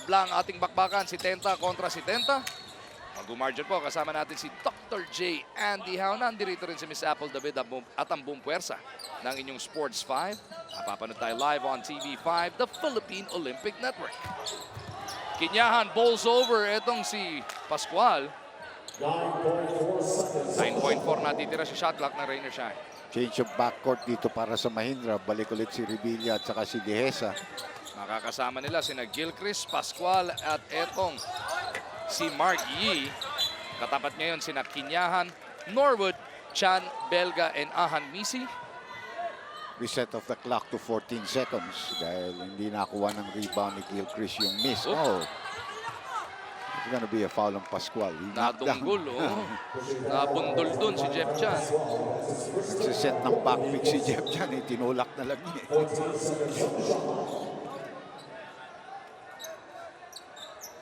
Tabla ang ating bakbakan, 70 kontra 70. Mag-margin po, kasama natin si Dr. J. Andy Howe. Nandirito rin si Miss Apple David at ang buong puwersa ng inyong Sports 5. Napapanood tayo live on TV5, the Philippine Olympic Network. Kinyahan, balls over. Itong si Pascual. 9.4 natitira si shot clock ng Rainer Shine. Change of backcourt dito para sa Mahindra. Balik ulit si Revilla at saka si Dehesa. Makakasama nila sina Gilchrist, Pascual at etong si Mark Yee. Katapat ngayon sina Kinyahan, Norwood, Chan, Belga, and Ahan Misi. Reset of the clock to 14 seconds dahil hindi nakuha ng rebound ni Gilchrist yung miss. Oh, it's gonna be a foul on Pascual. Natunggol, oh. Nabundol dun si Jeff Chan. Nagsiset ng backpick si Jeff Chan. Tinulak na lang niya.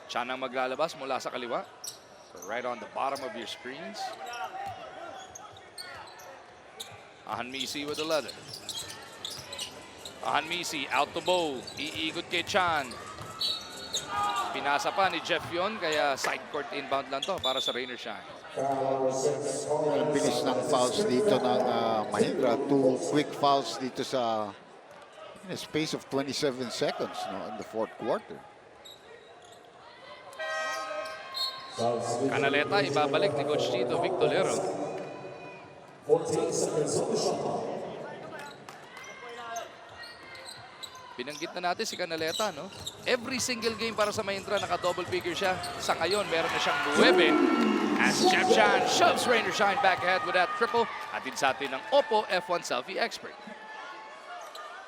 Chan ang maglalabas mula sa kaliwa. So right on the bottom of your screens. Ahan Misi with the leather. Ahan Misi out to bow. Iikot kay Chan. Pinasa pa ni Jeff yun, kaya side court inbound lang to para sa Rainer Shine. Ang bilis ng fouls dito ng Mahindra. 2 quick fouls dito sa in a space of 27 seconds in the fourth quarter. Canaleta, ibabalik ni Coach Tito Victolero. 14 seconds on the shot clock. Binanggit na natin si Canaleta, no? Every single game para sa Mahindra, naka-double figure siya. Sa ngayon, meron na siyang 9. As Jeff Chan shoves Rainer Shine back ahead with that triple. Atin sa atin ng Oppo F1 Selfie Expert.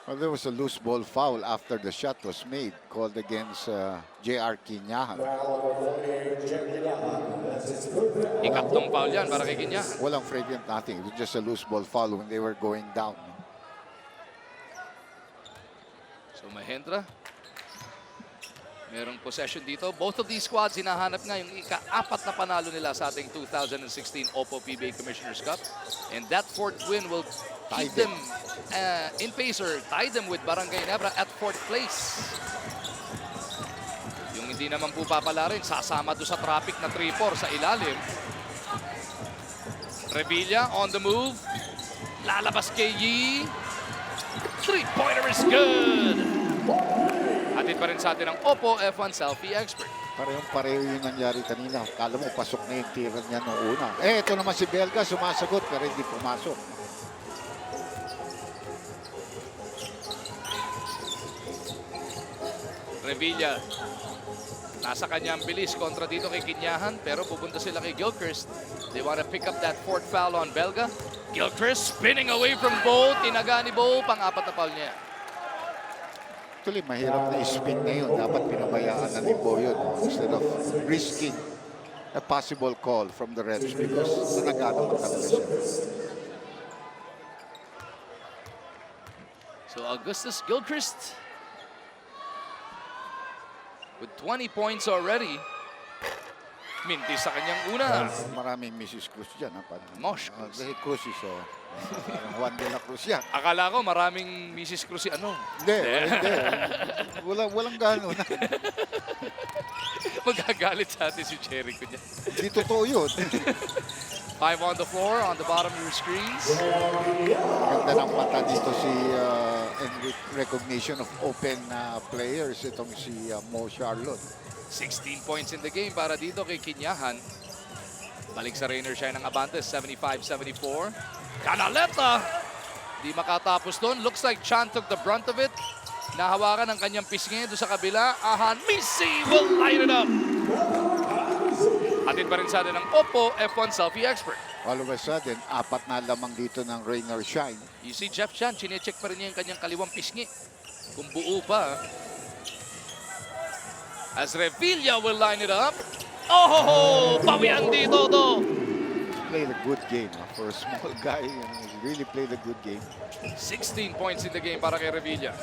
Well, there was a loose ball foul after the shot was made, called against J.R. Kinyahan. Ikatlong foul yan para kay Kinyahan. Walang fragrant nothing. It was just a loose ball foul when they were going down. So Mahindra, merong possession dito. Both of these squads hinahanap nga yung ika-4 na panalo nila sa ating 2016 Oppo PBA Commissioner's Cup. And that fourth win will keep them in pace or tie them with Barangay Nebra at 4th place. Yung hindi naman po papala rin, sasama doon sa traffic na 3-4 sa ilalim. Revilla on the move. Lalabas kay Yee. 3-pointer is good. Hatid pa rin sa atin ang Oppo F1 Selfie Expert. Parehong-pareho yung nangyari kanina. Kala mo pasok na yung tira niya noong una. Ito naman si Belga, sumasagot pero hindi pumasok. Revilla. Nasa kanya ang bilis kontra dito kay Kinyahan, pero pupunta sila kay Gilchrist. They want to pick up that 4th foul on Belga. Gilchrist spinning away from Bo. Tinaga ni Bo, pang-4 na foul niya. Actually, mahirap na spin na yun. Dapat pinabayaan na ni Bo yun instead of risking a possible call from the refs because nanaga naman talaga siya. So Augustus Gilchrist with 20 points already. Minti sa kanyang una. Maraming Mrs. Cruz dyan. Mosh Cruz. Dahil Cruz is Juan de la Cruz yan. Akala ko maraming Mrs. Cruz si ano. Hindi. Walang gano'n. Magagalit sa atin si Jericho dyan. Hindi totoo yun. 5 on the floor, on the bottom of your screens. Ganda ng mata dito si in recognition of open players. Itong si Mo Charlotte. 16 points in the game para dito kay Kinyahan. Balik sa Rainer Shine ng Abantes, 75-74. Canaleta! Di makatapos doon. Looks like Chan took the brunt of it. Nahawakan ang kanyang pisngi doon sa kabila. Ahan Misi will light it up. Atin pa rin sa atin ng Oppo F1 Selfie Expert. All of a sudden, 4 na lamang dito ng Rainer Shine. You see Jeff Chan, chinecheck pa rin niya yung kanyang kaliwang pisngi. Kung buo pa. As Revilla will line it up. Oh, pawian dito to. Played a good game for a small guy. He really played a good game. 16 points in the game para kay Revilla.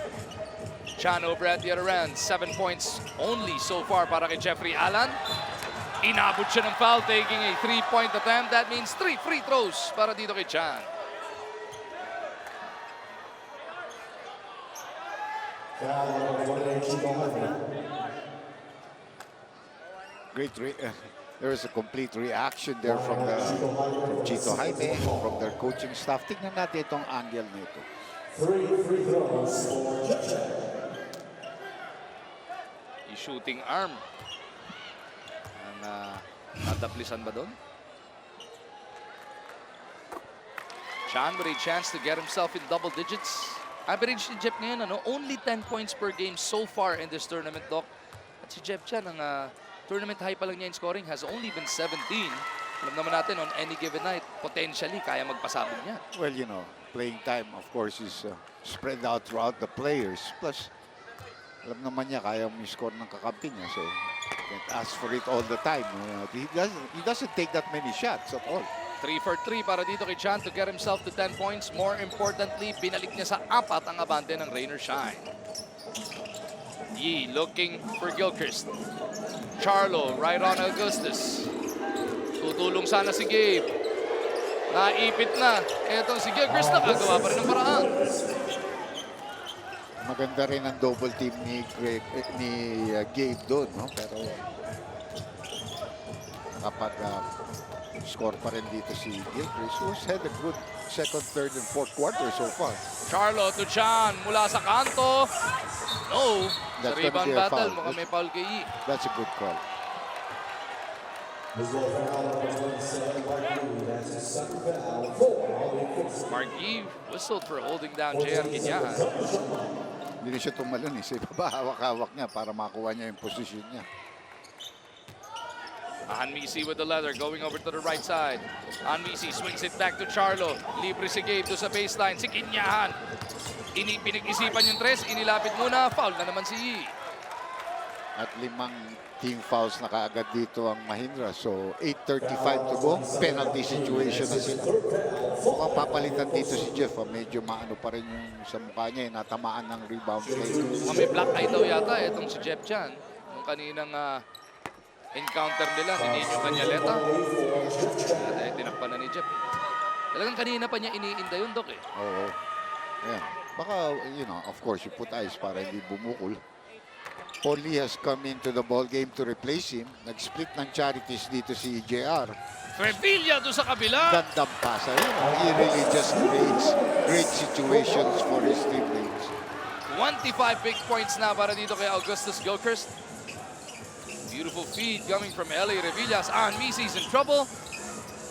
Chan over at the other end. 7 points only so far para kay Jeffrey Allen. Inabot siya ng foul, taking a 3-point attempt. That means 3 free throws para dito kay Chan. There was a complete reaction there from Chito Jaime, from their coaching staff. Tignan natin itong angle nito. 3 free throws for Jeff. Yung shooting arm. Ang nadaplisan ba doon? Chan with a chance to get himself in double digits. Average ni Jeff ngayon, only 10 points per game so far in this tournament, Doc. At si Jeff Chan, ang tournament high pa lang niya in scoring, has only been 17. Alam naman natin, on any given night, potentially, kaya magpasabog niya. Well, playing time, of course, is spread out throughout the players. Plus, alam naman niya, kaya mo score ng kakampi niya. So, can't ask for it all the time. He doesn't take that many shots at all. 3 for 3 para dito kay Chan to get himself to 10 points. More importantly, binalik niya sa 4 ang abante ng Rain or Shine. Yi looking for Gilchrist. Charlo right on Augustus. Tutulong sana si Gabe. Naipit na. Etong si Gilchrist nakagawa pa rin ng paraan. Maganda rin ang double team ni Gabe doon, no? Pero kapag score pa rin dito si Gilchrist, who's had a good second, third, and fourth quarter so far. Charlo to Chan mula sa kanto. No. Sa That's rebound gonna be a battle, foul. mukhang may foul kay Yi. That's a good call. Mark Yi whistled for holding down JR Ginyahan. Hindi na siya tumalon eh. Sa ibaba, hawak-hawak niya para makuha niya yung posisyon niya. Anmisi with the leather going over to the right side. Anmisi swings it back to Charlo. Libre si Gabe to sa baseline. Si Ginyahan. Pinag-isipan yung tres. Inilapit muna. Foul na naman si Yi. At 5 team fouls na kaagad dito ang Mahindra. So, 8:35 to go. Penalty situation na sila. Mukhang papalitan dito si Jeff. Medyo maano pa rin yung sa mukha niya. Natamaan ng rebound play. Mukhang may black eye daw yata. Itong si Jeff Chan. Nung kaninang encounter nila ni Nino Cañaleta. At tinakpan na ni Jeff. Talagang kanina pa niya iniinda yun, Dok eh. Oo. Ayan. Baka, of course, you put ice para hindi bumukol. Paul Lee has come into the ball game to replace him. Nag-split ng charities dito si JR. Revilla doon sa kabila. Gandang pasa. He really just creates great situations for his teammates. 25 big points na para dito kay Augustus Gilchrist. Beautiful feed coming from Eli Revillas. Anmisi's in trouble.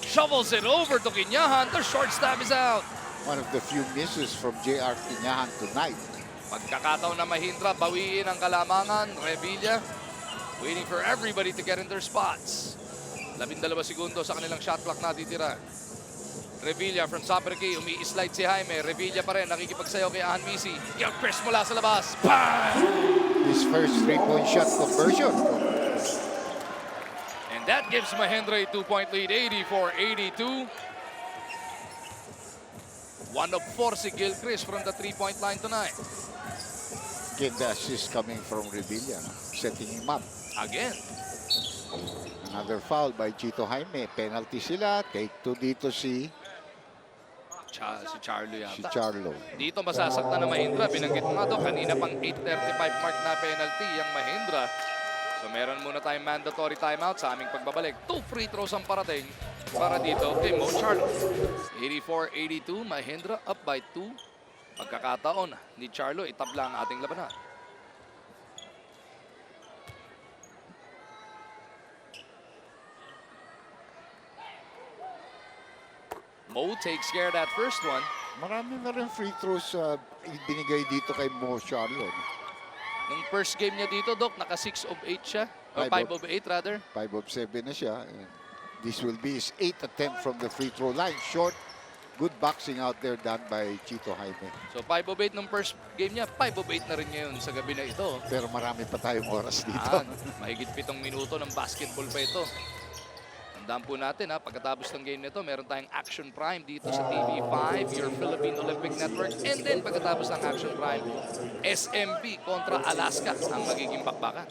Shovels it over to Ginyahan. The short stab is out. One of the few misses from JR Ginyahan tonight. Pagkakataon na Mahindra, bawiin ang kalamangan. Revilla waiting for everybody to get in their spots. 12 segundo sa kanilang shot clock natitira. Revilla from Saperki, umi-slide si Jaime. Revilla pa rin, nakikipagsayaw kay Anmisi. Gilchrist mula sa labas. Bang! His first three-point shot conversion. And that gives Mahindra a 2-point lead, 84-82. 1 of 4 si Gilchrist from the 3-point line tonight. Again, the assist coming from Revilla, setting him up. Again. Another foul by Chito Jaime. Penalty sila. Take 2 dito si Si Charlo yata. Charlo. Dito masasaktan na Mahindra. Binanggit mo nga to, kanina pang 8:35 mark na penalty ang Mahindra. So meron muna tayong mandatory timeout sa aming pagbabalik. 2 free throws ang parating para dito kay Mo Charlo. 84-82, Mahindra up by 2. Pagkakataon ni Charlo, itabla ang ating labanan. Mo takes care of that first one. Marami na rin free throws binigay dito kay Mo Charlo. Nung first game niya dito, Doc, naka 6 of 8 siya. Or 5 of 8 rather. 5 of 7 na siya. And this will be his 8th attempt from the free throw line. Short, good boxing out there done by Chito Jaime. So 5 of 8 nung first game niya, 5 of 8 na rin ngayon sa gabi na ito. Pero marami pa tayong oras dito. Mahigit 7 minuto ng basketball pa ito. Tandaan po natin pagkatapos ng game nito, meron tayong Action Prime dito sa TV5, your Philippine Olympic Network. And then pagkatapos ng Action Prime, SMB kontra Alaska ang magiging bakbakan.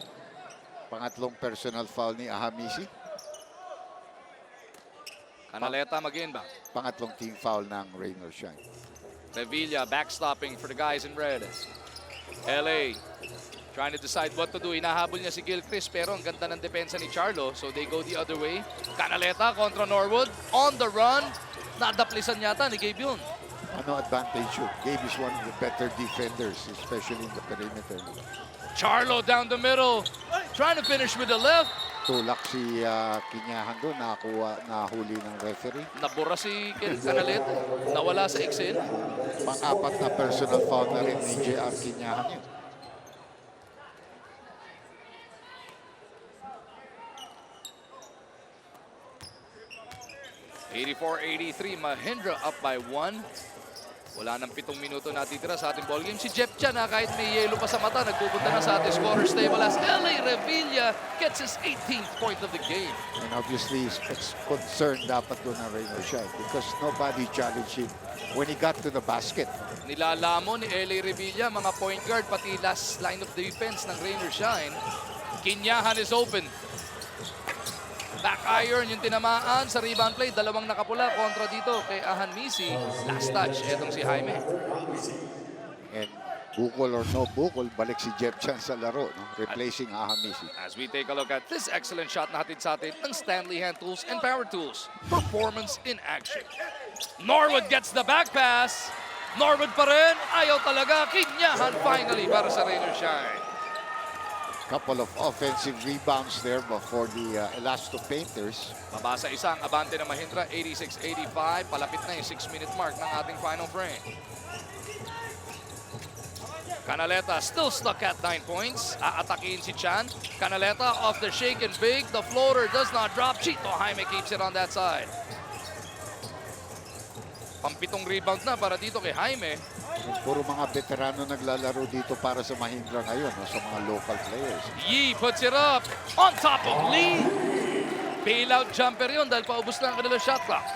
Pangatlong personal foul ni Ahamisi. Canaleta mag-in ba? Pangatlong team foul ng Rain or Shine. Revilla backstopping for the guys in red. LA Trying to decide what to do. Hinahabol niya si Gilchrist pero ang ganda ng depensa ni Charlo. So they go the other way. Canaleta kontra Norwood. On the run. Nadaplisan yata ni Gabe yun. Ano advantage yun? Gabe is one of the better defenders, especially in the perimeter. Charlo down the middle. Trying to finish with the left. Tulak si Kinyahan doon, nahuli ng referee. Nabura si Canaleta. Nawala sa eksena. Pang-apat na personal foul na rin ni JR Kinyahan yun. 84-83, Mahindra up by 1. Wala nang 7 minuto natitira sa ating ballgame. Si Jeff Chan, kahit may yelo pa sa mata, nagpupunta na sa ating scorer's table as LA Revilla gets his 18th point of the game. And obviously, it's concerned dapat doon ng Rainer Shine because nobody challenged him when he got to the basket. Nilalamo ni LA Revilla, mga point guard, pati last line of defense ng Rainer Shine. Kinyahan is open. Back iron yung tinamaan sa rebound play. Dalawang nakapula kontra dito kay Ahan Misi. Last touch, etong si Jaime. And bukol or no bukol, balik si Jeff Chan sa laro, no? Replacing Ahamisi. As we take a look at this excellent shot na hatid sa atin ng Stanley Hand Tools and Power Tools. Performance in action. Norwood gets the back pass. Norwood pa rin. Ayaw talaga. Kinyahan finally para sa Rainer Shine. Couple of offensive rebounds there for the Elasto Painters. Mabasa isang abante ng Mahindra, 86-85. Palapit na yung 6-minute mark ng ating final frame. Canaleta still stuck at 9 points. Aatakin si Chan. Canaleta off the shake and big. The floater does not drop. Chito Jaime keeps it on that side. Pampitong rebound na para dito kay Jaime. Puro mga veterano naglalaro dito para sa Mahindra ngayon, no? Sa mga local players. Yee puts it up on top of Lee. Bailout jumper yun dahil paubos na ang kanilang shot clock.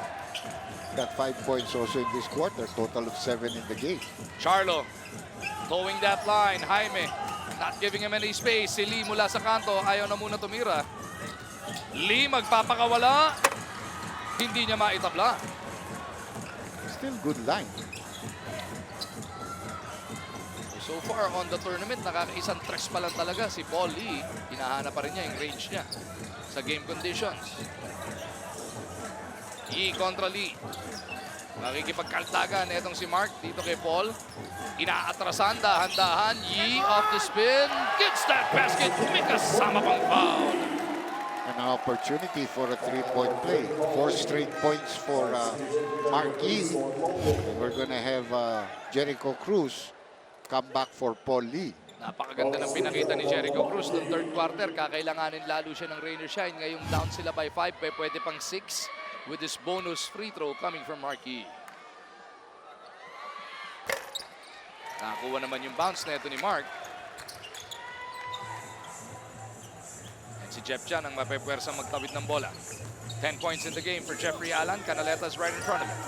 Got 5 points also in this quarter, total of 7 in the game. Charlo towing that line. Jaime not giving him any space. Si Lee mula sa kanto, ayaw na muna tumira. Lee magpapakawala. Hindi niya maitabla. Still good line. So far on the tournament, nakakaisang tres pa lang talaga si Paul Lee. Hinahanap pa rin niya yung range niya sa game conditions. Yee kontra Lee. Makikipagkaltagan itong si Mark dito kay Paul. Inaatrasan, dahan-dahan. Yee off the spin. Gets that basket. May kasama pang foul. An opportunity for a 3-point play. 4 straight points for Mark Yee. We're gonna have Jericho Cruz come back for Paul Lee. Napakaganda ng pinakita ni Jericho Cruz noong third quarter. Kakailanganin lalo siya ng Rainer Shine. Ngayong down sila by 5, pwede pang 6 with this bonus free throw coming from Marquis. Nakakuha naman yung bounce na ito ni Mark. And si Jeff Chan ang mapepwersang magtawid ng bola. 10 points in the game for Jeffrey Allen. Canaleta's right in front of him.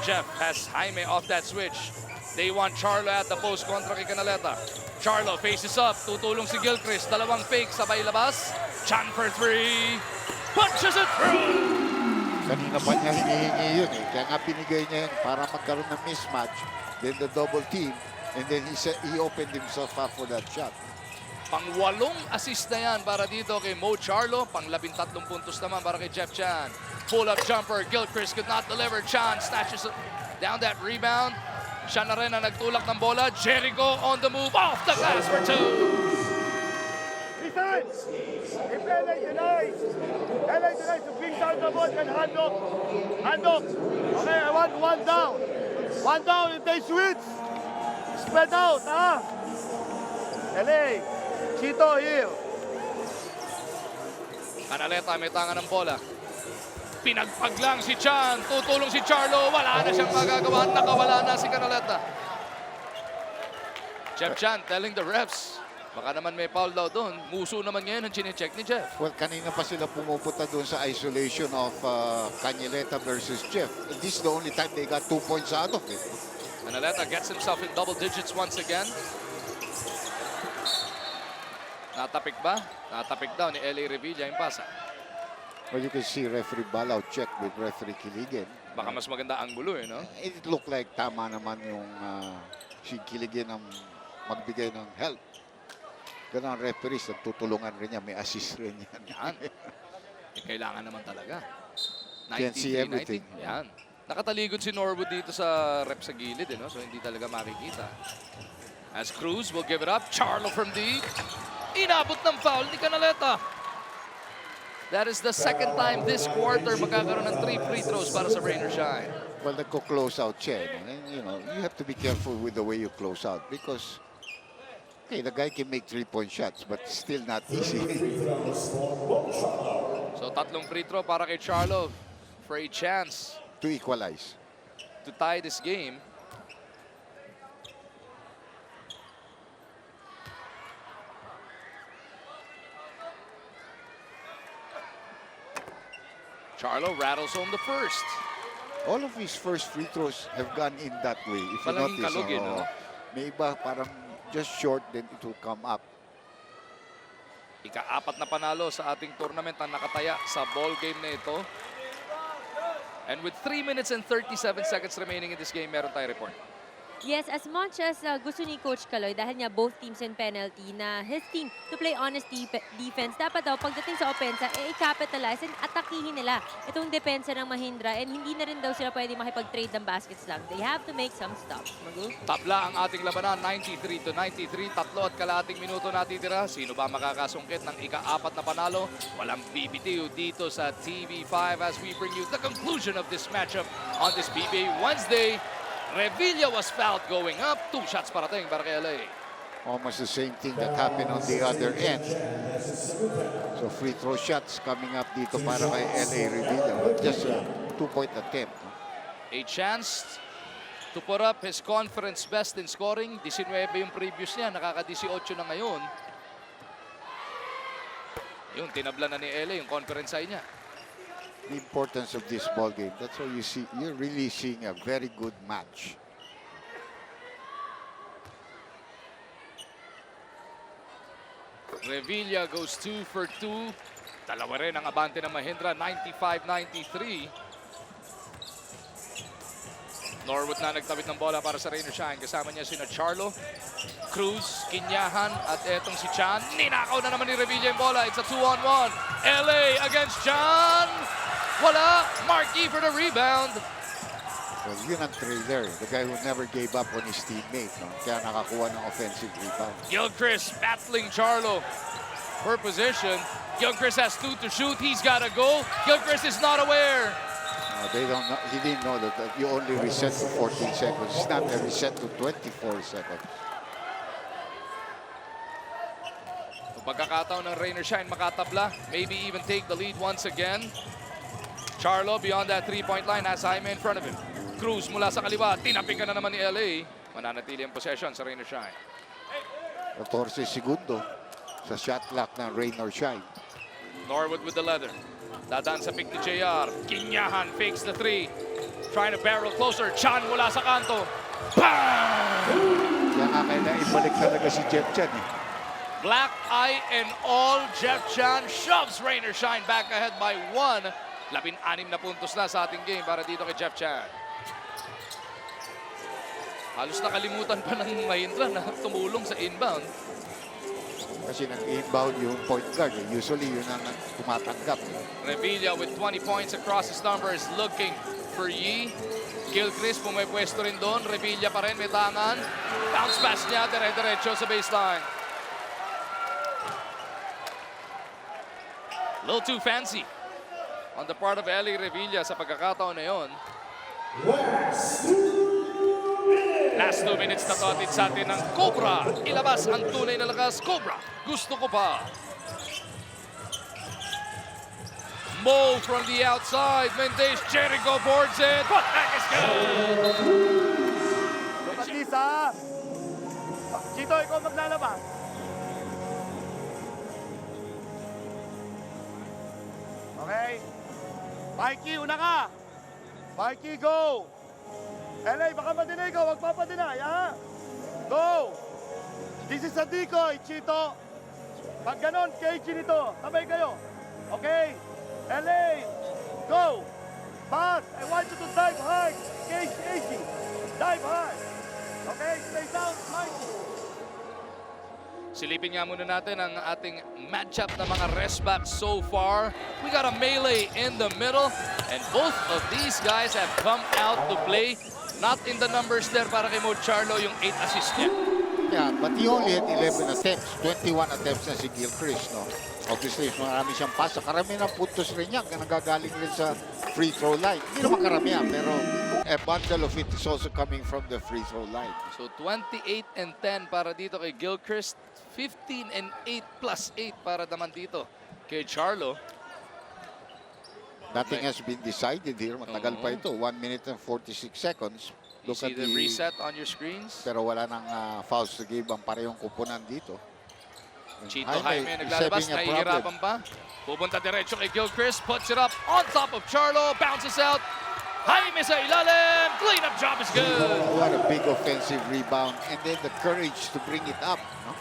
Jeff has Jaime off that switch. They want Charlo at the post kontra kay Canaleta. Charlo faces up. Tutulong si Gilchrist. Dalawang fake sabay labas. Chan for 3. Punches it through. Kanina pa niya hinihingi yun eh. Kaya nga binigay niya yun para magkaroon ng mismatch. Then the double team. And then he opened himself up for that shot. Pang-8 assist na yan para dito kay Mo Charlo. Pang-13 puntos naman para kay Jeff Chan. Pull-up jumper. Gilchrist could not deliver. Chan snatches down that rebound. Siya na rin ang nagtulak ng bola. Jericho on the move. Off the glass for 2. Defense! If LA denies to bring down the ball and hand off. Hand off. Okay, I want 1 down. 1 down if they switch. Spread out, ha? LA, Chito here. Canaleta may tanga ng bola. Pinagpag lang si Chan. Tutulong si Charlo. Wala na siyang magagawa. Nakawala na si Canaleta. Jeff Chan telling the refs. Baka naman may foul daw doon. Muso naman ngayon ang chinecheck ni Jeff. Well, kanina pa sila pumupunta doon sa isolation of Canaleta versus Jeff. And this is the only time they got 2 points out of it. Canaleta gets himself in double digits once again. Natapik ba? Natapik daw ni LA Revilla yung pasa. Well, you can see referee Balaw check with referee Kiligen. Baka mas maganda ang gulo eh, no? It looked like tama naman yung si Kiligen ang magbigay ng help. Ganun ang referees, nagtutulungan rin niya. May assist rin yan. Yan. Kailangan naman talaga. Can't see 93, everything. 90. Yan. Nakataligod si Norwood dito sa rep sa gilid, no? So hindi talaga makikita. As Cruz will give it up. Charlo from deep. Inabot ng foul ni Canaleta. That is the second time this quarter magkakaroon ng 3 free throws para sa Rain or Shine. Well, nagko-close out siya. And, you have to be careful with the way you close out because okay, the guy can make 3-point shots but still not easy. So tatlong free throw para kay Charlo for a chance To equalize. to tie this game. Charlo rattles home the first. All of his first free throws have gone in that way. If you Palaging notice, kalog, no? may iba parang just short, then it will come up. Ika-apat na panalo sa ating tournament ang nakataya sa ball game na ito. And with 3 minutes and 37 seconds remaining in this game, meron tayo report. Yes, as much as gusto ni Coach Caloy, dahil nga both teams in penalty, na his team to play honest defense, dapat daw pagdating sa opensa, i-capitalize and atakihin nila itong depensa ng Mahindra and hindi na rin daw sila pwede makipag-trade ng baskets lang. They have to make some stops. Magu? Tabla ang ating labanan, 93-93. 3.5 minuto natitira. Sino ba makakasungkit ng ika-apat na panalo? Walang bibitiw dito sa TV5 as we bring you the conclusion of this matchup on this PBA Wednesday. Revilla was fouled going up. 2 shots parating para kay LA. Almost the same thing that happened on the other end. So free throw shots coming up dito para kay LA Revilla. But just a 2-point attempt. A chance to put up his conference best in scoring. 19 yung previous niya. Nakaka-18 na ngayon. Yung tinabla na ni LA yung conference high niya. The importance of this ball game. That's why you're really seeing a very good match. Revilla goes 2 for 2. Dalawa rin ang abante ng Mahindra, 95-93. Norwood na nagtabit ng bola para sa Rain or Shine. Kasama niya sina Charlo, Cruz, Kinyahan, at etong si Chan. Ninakaw na naman ni Revilla yung bola. It's a 2-on-1. LA against Chan. Wala. Markey for the rebound. Well, yun ang trailer. The guy who never gave up on his teammate. No? Kaya nakakuha ng offensive rebound. Gilchrist battling Charlo for position. Gilchrist has 2 to shoot. He's got to go. Gilchrist is not aware. They don't know, he didn't know that you only reset to 14 seconds. It's not a reset to 24 seconds. Pagkakataon ng Rain or Shine makatabla. Maybe even take the lead once again. Charlo beyond that 3-point line has Jaime in front of him. Cruz mula sa kaliwa. Tinapin ka na naman ni LA. Mananatili ang possession sa Rain or Shine. 14 segundo sa shot clock ng Rain or Shine. Norwood with the leather. Dadaan sa pick ni JR. Kinyahan fakes the 3. Trying to barrel closer. Chan mula sa kanto. Bang! Kaya nga kailangan ibalik talaga si Jeff Chan. Black eye and all, Jeff Chan shoves Rain or Shine back ahead by 1. 16 na puntos na sa ating game para dito kay Jeff Chan. Halos nakalimutan pa ng Mahindra na tumulong sa inbound. Kasi nag-inbound yung point guard. Usually yun ang tumatanggap. Revilla with 20 points across his numbers looking for Yi. Gilchrist pumipwesto rin doon. Revilla pa rin, may tangan. Bounce pass niya, dire-diretso sa baseline. A little too fancy on the part of Eli Revilla sa pagkakataon na yon. Last 2 minutes na to atin sa atin ng Cobra. Ilabas ang tunay na lakas. Cobra, gusto ko pa. Mo from the outside. Mendez, Jericho boards it. Put back is good. Look at this, ha? Chito, ikaw maglalabas. Okay? Mikey, una ka. Mikey, go. LA, baka madinay ko. Huwag papadinay, ha? Go. This is a decoy, Chito. Pag ganon, cage nito. Sabay kayo. Okay? LA, go. Pass. I want you to dive hard. Cage, Dive hard. Okay? Stay down, Mikey. Silipin nga muna natin ang ating matchup na mga rest backs so far. We got a melee in the middle, and both of these guys have come out to play. Not in the numbers there para kay Mo Charlo, yung 8 assists niya. Yeah, but he only had 11 attempts. 21 attempts na si Gilchrist, no? Obviously, marami siyang pass. Karamihan ng puntos rin niya nagagaling rin sa free throw line. Hindi naman karamihan, pero a bundle of it is also coming from the free throw line. So 28 and 10 para dito kay Gilchrist. 15 and 8 plus 8 para naman dito kay Charlo. Nothing has been decided here. Matagal pa ito. 1 minute and 46 seconds. You see the reset on your screens. Pero wala nang fouls to give ang parehong kupunan dito. Chito Jaime naglalabas, nahihirapan pa. Pupunta diretso kay Gilchrist, puts it up on top of Charlo, bounces out. Jaime sa ilalim, cleanup job is good. What a big offensive rebound and then the courage to bring it up. No?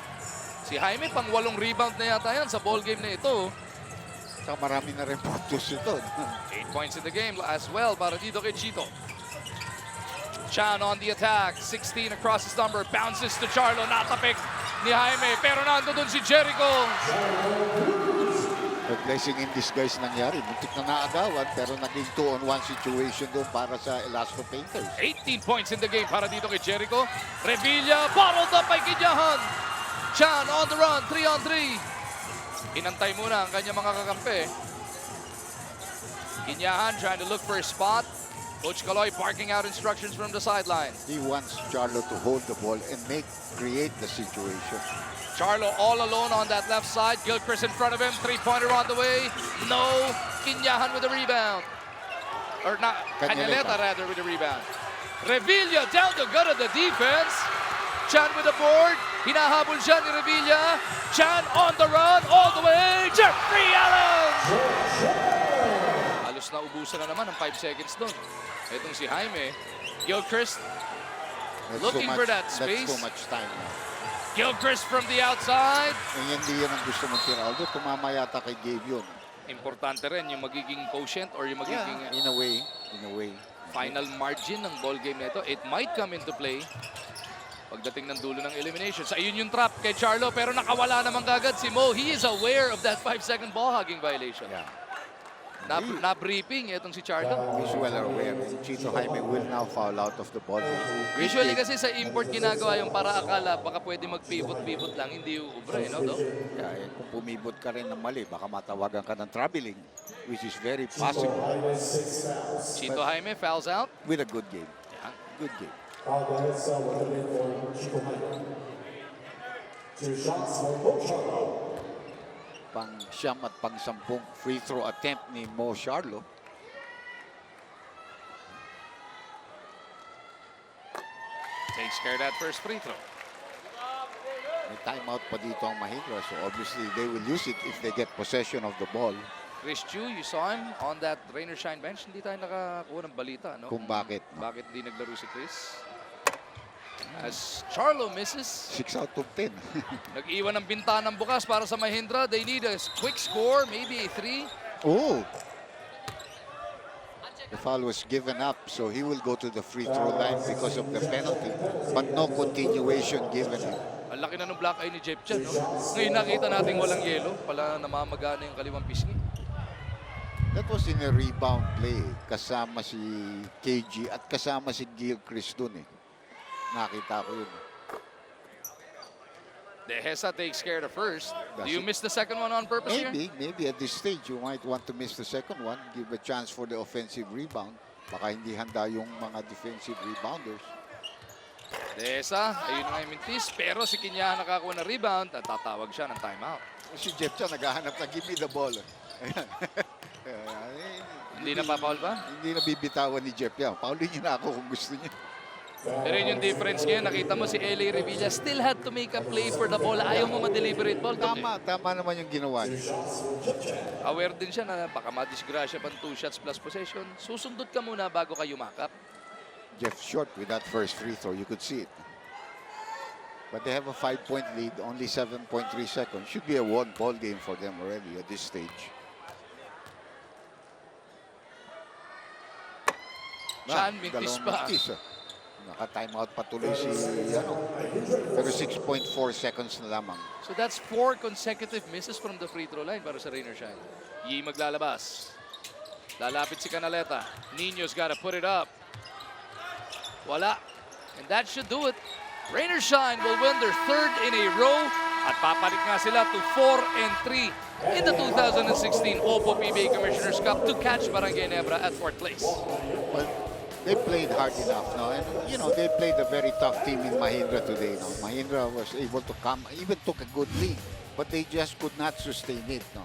Si Jaime pang 8 rebound na yata yan sa ball game na ito. Saka marami na rin puntos ito. 8 points in the game as well para dito kay Chito. Chan on the attack, 16 across his number, bounces to Charlo, natapik ni Jaime, pero nando dun si Jericho. A blessing in disguise nangyari. Muntik na naagawan pero naging 2-on-1 situation doon para sa Elasco Painters. 18 points in the game para dito kay Jericho. Revilla, bottled up by Kinyahan. Chan on the run, 3-on-3. Inantay muna ang kanyang mga kakampi. Kinyahan trying to look for a spot. Coach Caloy barking out instructions from the sideline. He wants Charlo to hold the ball and create the situation. Charlo all alone on that left side. Gilchrist in front of him. Three-pointer on the way. No. Kinyahan with the rebound. Or not. Canaleta rather with the rebound. Revilla down the gut of the defense. Chan with the board. Hinahabol siya ni Revilla. Chan on the run all the way. Jeffrey Allen! Halos na ubusan na naman ang 5 seconds doon. Itong si Jaime. Gilchrist looking for that space. That's too much time now. Gilchrist from the outside. Hindi yan ang gusto mong Tiraldo. Tumama yata kay Gabe yun. Importante rin yung magiging quotient or yung magiging In a way. final margin ng ball game nito. It might come into play pagdating ng dulo ng elimination. Sa ayun yung trap kay Charlo pero nakawala naman kagad si Mo. He is aware of that 5-second ball hogging violation. Yeah. Na-briefing itong si Charlo. He's well aware. Chito Jaime will now foul out of the ball. Usually kasi sa import ginagawa yung para akala baka pwede mag-pivot lang, hindi uubra, no? Yeah, kung pumibot ka rin ng mali, baka matawagan ka ng traveling, which is very possible. Chito Jaime fouls out. With a good game. Yeah. Good game. Two shots for Mo Charlo. Pang-siyam at pang-sampung free throw attempt ni Mo Charlo. Takes care of that first free throw. May timeout pa dito ang Mahindra, so obviously they will use it if they get possession of the ball. Chris Chu, you saw him on that rain or shine bench. Hindi tayo nakakuha ng balita, no? Kung bakit. Bakit di naglaro si Chris? As Charlo misses. 6 out of 10. Nag-iwan ng bintanang bukas para sa Mahindra. They need a quick score, maybe a 3. Oh! The foul was given up, so he will go to the free throw line because of the penalty. But no continuation given him. Ang laki na ng black eye ni Jeff Chan, no? Ngayon nakita natin walang yellow. Pala namamagana yung kaliwang pisngi. That was in a rebound play. Kasama si KG at kasama si Gilchrist dun eh. Nakita ko yun. Dehesa takes care of the first. Do That's you it. miss the second one on purpose here? Maybe at this stage you might want to miss the second one. Give a chance for the offensive rebound. Baka hindi handa yung mga defensive rebounders. Dehesa, ayun na nga yung mintis. Pero si Kinyahan nakakuha na rebound at tatawag siya ng timeout. Si Jeff Chan naghahanap na give me the ball. Ayan. Hindi na pa-foul ba? Hindi na bibitawan ni Jeff yan. Paulin niyo na ako kung gusto niyo. Pero yun yung difference ngayon. Nakita mo si L.A. Revilla still had to make a play for the ball. Ayaw mo ma-deliberate ball. Tama naman yung ginawa niya. Aware din siya na baka madisgrasya pang 2 shots plus possession. Susundot ka muna bago ka yumakap. Jeff short with that first free throw. You could see it. But they have a 5-point lead, only 7.3 seconds. Should be a one ball game for them already at this stage. Chan, mintis Dalawang pa. mintis, Naka-timeout patuloy si pero 6.4 seconds na lamang. So that's 4 consecutive misses from the free throw line para sa Rainer Shine. Yi maglalabas. Lalapit si Canaleta. Nino's gotta put it up. Wala. And that should do it. Rainer Shine will win their 3rd in a row at papalit nga sila to 4-3 in the 2016 OPPO PBA Commissioner's Cup to catch Barangay Nebra at 4th place. Well, they played hard enough, no? And they played a very tough team in Mahindra today, no? Mahindra was able to come, even took a good lead, but they just could not sustain it, no?